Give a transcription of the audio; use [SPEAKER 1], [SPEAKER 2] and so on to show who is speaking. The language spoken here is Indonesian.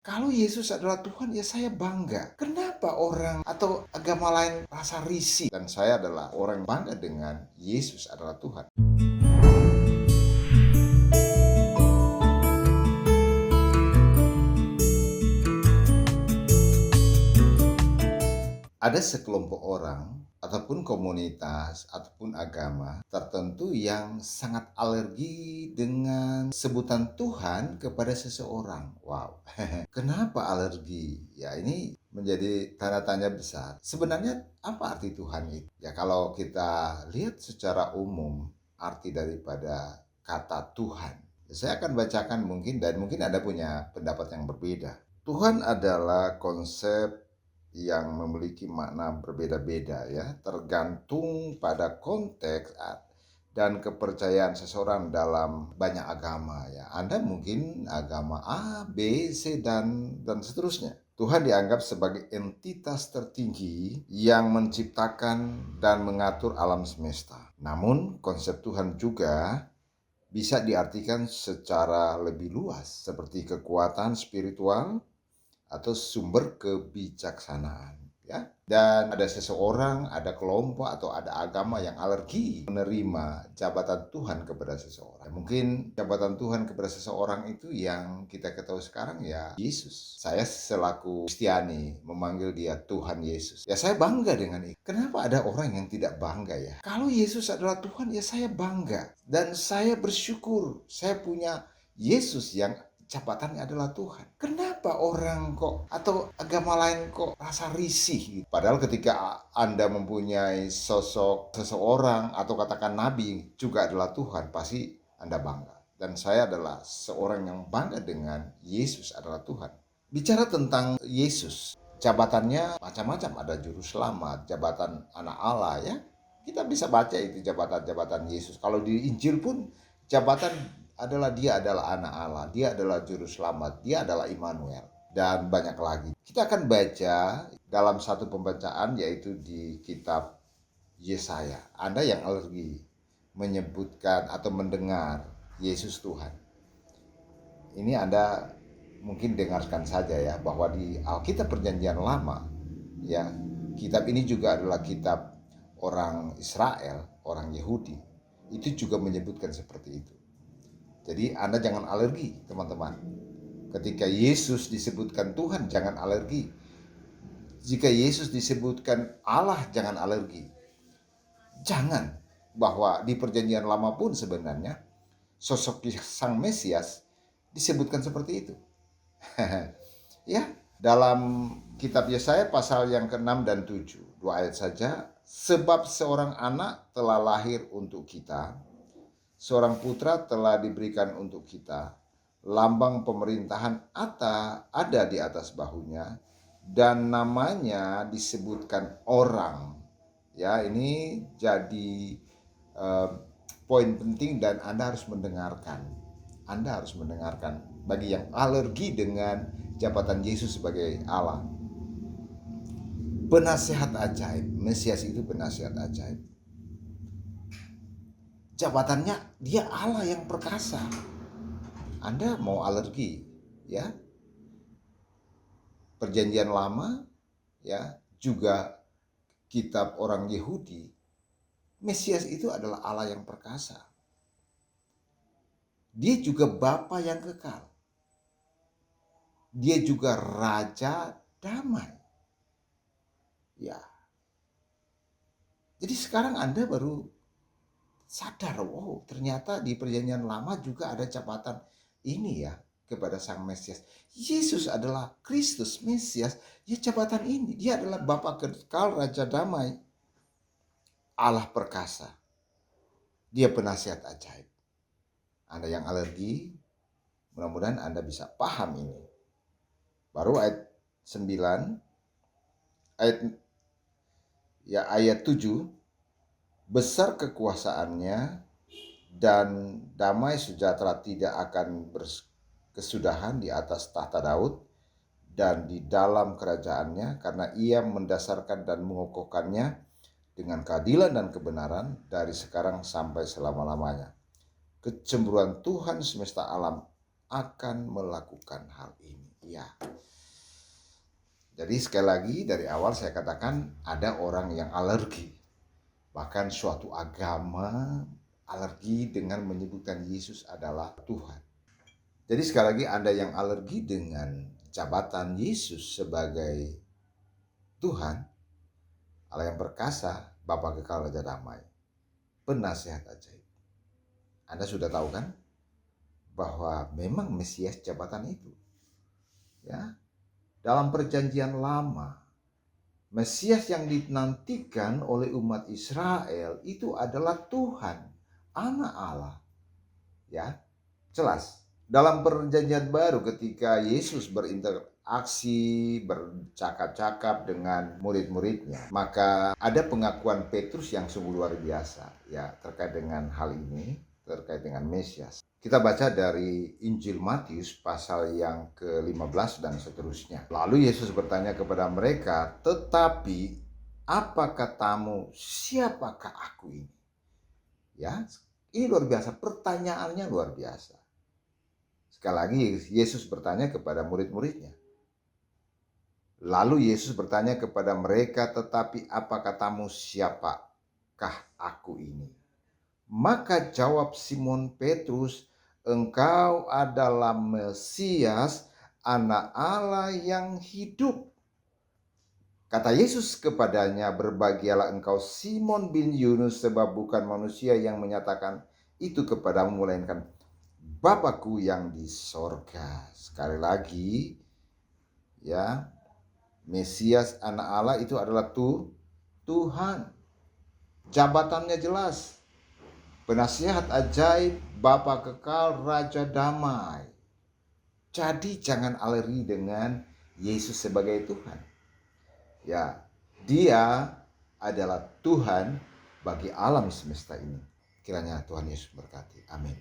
[SPEAKER 1] Kalau Yesus adalah Tuhan, ya saya bangga. Kenapa orang atau agama lain rasa risih? Dan saya adalah orang yang bangga dengan Yesus adalah Tuhan. Ada sekelompok orang ataupun komunitas ataupun agama tertentu yang sangat alergi dengan sebutan Tuhan kepada seseorang. Wow, kenapa alergi? Ya, ini menjadi tanda tanya besar. Sebenarnya apa arti Tuhan itu? Ya, kalau kita lihat secara umum arti daripada kata Tuhan, saya akan bacakan mungkin, dan mungkin Anda punya pendapat yang berbeda. Tuhan adalah konsep yang memiliki makna berbeda-beda, ya, tergantung pada konteks dan kepercayaan seseorang dalam banyak agama, ya. Anda mungkin agama A, B, C, dan seterusnya. Tuhan dianggap sebagai entitas tertinggi yang menciptakan dan mengatur alam semesta. Namun konsep Tuhan juga bisa diartikan secara lebih luas, seperti kekuatan spiritual atau sumber kebijaksanaan, ya. Dan ada seseorang, ada kelompok atau ada agama yang alergi menerima jabatan Tuhan kepada seseorang. Mungkin jabatan Tuhan kepada seseorang itu yang kita ketahui sekarang ya Yesus. Saya selaku Kristiani memanggil dia Tuhan Yesus. Ya, saya bangga dengan itu. Kenapa ada orang yang tidak bangga ya? Kalau Yesus adalah Tuhan, ya saya bangga. Dan saya bersyukur saya punya Yesus yang jabatannya adalah Tuhan. Kenapa orang kok atau agama lain kok rasa risih gitu? Padahal ketika Anda mempunyai sosok seseorang atau katakan nabi juga adalah Tuhan, pasti Anda bangga. Dan saya adalah seorang yang bangga dengan Yesus adalah Tuhan. Bicara tentang Yesus, jabatannya macam-macam. Ada juru selamat, jabatan anak Allah, ya. Kita bisa baca itu jabatan-jabatan Yesus. Kalau di Injil pun jabatan adalah dia adalah anak Allah, dia adalah juru selamat, dia adalah Immanuel, dan banyak lagi. Kita akan baca dalam satu pembacaan, yaitu di kitab Yesaya. Anda yang alergi menyebutkan atau mendengar Yesus Tuhan, ini Anda mungkin dengarkan saja ya, bahwa di Alkitab Perjanjian Lama, ya, kitab ini juga adalah kitab orang Israel, orang Yahudi. Itu juga menyebutkan seperti itu. Jadi Anda jangan alergi, teman-teman. Ketika Yesus disebutkan Tuhan, jangan alergi. Jika Yesus disebutkan Allah, jangan alergi. Jangan, bahwa di Perjanjian Lama pun sebenarnya sosok Sang Mesias disebutkan seperti itu. Ya, dalam kitab Yesaya pasal yang ke-6 dan 7, 2 ayat saja. Sebab seorang anak telah lahir untuk kita, seorang putra telah diberikan untuk kita, lambang pemerintahan ada di atas bahunya, dan namanya disebutkan orang. Ya, ini jadi poin penting dan Anda harus mendengarkan. Anda harus mendengarkan bagi yang alergi dengan jabatan Yesus sebagai Allah. Penasihat ajaib, Mesias itu penasihat ajaib. Jabatannya dia Allah yang perkasa. Anda mau alergi, ya? Perjanjian Lama, ya, juga kitab orang Yahudi, Mesias itu adalah Allah yang perkasa. Dia juga Bapa yang kekal. Dia juga Raja damai. Ya. Jadi sekarang Anda baru sadar, oh ternyata di Perjanjian Lama juga ada jabatan ini ya kepada Sang Mesias. Yesus adalah Kristus Mesias, ya jabatan ini. Dia adalah Bapa kekal, Raja damai, Allah perkasa. Dia penasihat ajaib. Anda yang alergi, mudah-mudahan Anda bisa paham ini. Baru ayat 9, ayat 7, besar kekuasaannya dan damai sejahtera tidak akan berkesudahan di atas tahta Daud dan di dalam kerajaannya, karena ia mendasarkan dan mengokohkannya dengan keadilan dan kebenaran dari sekarang sampai selama-lamanya. Kecemburuan Tuhan semesta alam akan melakukan hal ini. Ya. Jadi sekali lagi dari awal saya katakan ada orang yang alergi. Bahkan suatu agama alergi dengan menyebutkan Yesus adalah Tuhan. Jadi sekali lagi Anda yang alergi dengan jabatan Yesus sebagai Tuhan, Allah yang perkasa, Bapa kekal Raja damai, penasihat ajaib. Anda sudah tahu kan bahwa memang Mesias jabatan itu. Ya. Dalam perjanjian lama, Mesias yang dinantikan oleh umat Israel itu adalah Tuhan, Anak Allah. Ya, jelas. Dalam perjanjian baru ketika Yesus berinteraksi, bercakap-cakap dengan murid-muridnya, maka ada pengakuan Petrus yang sungguh luar biasa ya terkait dengan hal ini, terkait dengan Mesias. Kita baca dari Injil Matius pasal yang ke-15 dan seterusnya. Lalu Yesus bertanya kepada mereka, "Tetapi apa katamu, siapakah aku ini?" Ya, ini luar biasa, pertanyaannya luar biasa. Sekali lagi Yesus bertanya kepada murid-muridnya. Lalu Yesus bertanya kepada mereka, "Tetapi apa katamu, siapakah aku ini?" Maka jawab Simon Petrus, "Engkau adalah Mesias, Anak Allah yang hidup." Kata Yesus kepadanya, "Berbahagialah engkau Simon bin Yunus, sebab bukan manusia yang menyatakan itu kepadamu, melainkan Bapakku yang di sorga." Sekali lagi, ya, Mesias Anak Allah itu adalah Tuhan. Jabatannya jelas. Penasihat ajaib, Bapa kekal, Raja damai. Jadi jangan alergi dengan Yesus sebagai Tuhan. Ya, Dia adalah Tuhan bagi alam semesta ini. Kiranya Tuhan Yesus berkati. Amin.